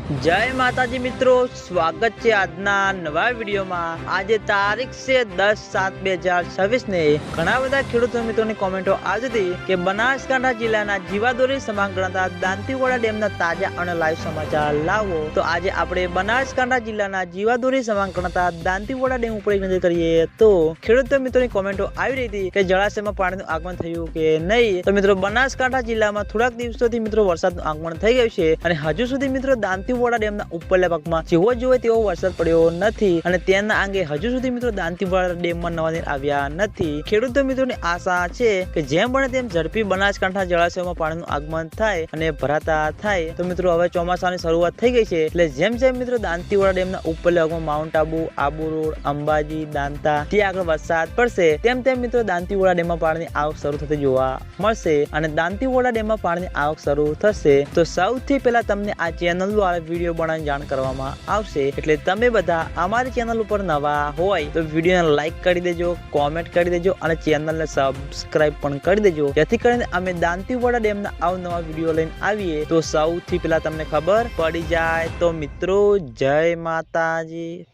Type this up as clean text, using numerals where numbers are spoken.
जय माताजी मित्रों, स्वागत है આજના નવા વિડીયોમાં। આજે તારીખ છે 10/7/2026 ને ઘણા બધા ખેડૂતો મિત્રોની કોમેન્ટો આવી હતી કે બનાસકાંઠા જિલ્લાના જીવાદોરી સમાન ગણાતા દાંતીવાડા ડેમના તાજા અને લાઈવ સમાચાર લાવો। તો આજે આપણે બનાસકાંઠા જિલ્લાના જીવાદોરી સમાન ગણાતા દાંતીવાડા ડેમ ઉપર નજર કરીએ તો ખેડૂતો મિત્રોની કોમેન્ટો આવી રહી હતી કે જળાશયમાં પાણીનું આગમન થયું કે નહીં। તો મિત્રો બનાસકાંઠા જિલ્લામાં થોડાક દિવસોથી મિત્રો વરસાદનું આગમન થઈ ગયું છે અને હજુ સુધી મિત્રો દાંતીવાડા ડેમના ઉપરલા ભાગમાં જેવો જોઈએ તેવો વરસાદ પડ્યો નથી અને તેના અંગે હજુ સુધી મિત્રો દાંતીવાડા ડેમમાં નવા નીર આવ્યા નથી। ખેડૂતો મિત્રોની આશા છે કે જેમ બને તેમ ઝડપી બનાસકાંઠા જળાશયોમાં પાણીનું આગમન થાય અને ભરાતા થાય। તો મિત્રો હવે ચોમાસાની શરૂઆત થઈ ગઈ છે એટલે જેમ જેમ મિત્રો દાંતીવાડા ડેમના ઉપરલા ભાગમાં માઉન્ટ આબુ, આબુ રોડ, અંબાજી, દાંતા ત્યાં આગળ વરસાદ પડશે તેમ તેમ મિત્રો દાંતીવાડા ડેમમાં પાણીની આવક શરૂ થતી જોવા મળશે અને દાંતીવાડા ડેમમાં પાણીની આવક શરૂ થશે તો સૌથી પહેલા તમને આ ચેનલ દ્વારા વિડીયો બનાવીને જાણ કરવામાં આવશે। એટલે તમે બધા અમારી ચેનલ ઉપર નવા હોય તો વિડીયોને લાઈક કરી દેજો, કોમેન્ટ કરી દેજો અને ચેનલને સબસ્ક્રાઇબ પણ કરી દેજો, જેથી કરીને અમે દાંતીવાડા ડેમના અવનવા વિડીયો લઈને આવીએ તો સૌથી પહેલા તમને ખબર પડી જાય। તો મિત્રો જય માતાજી।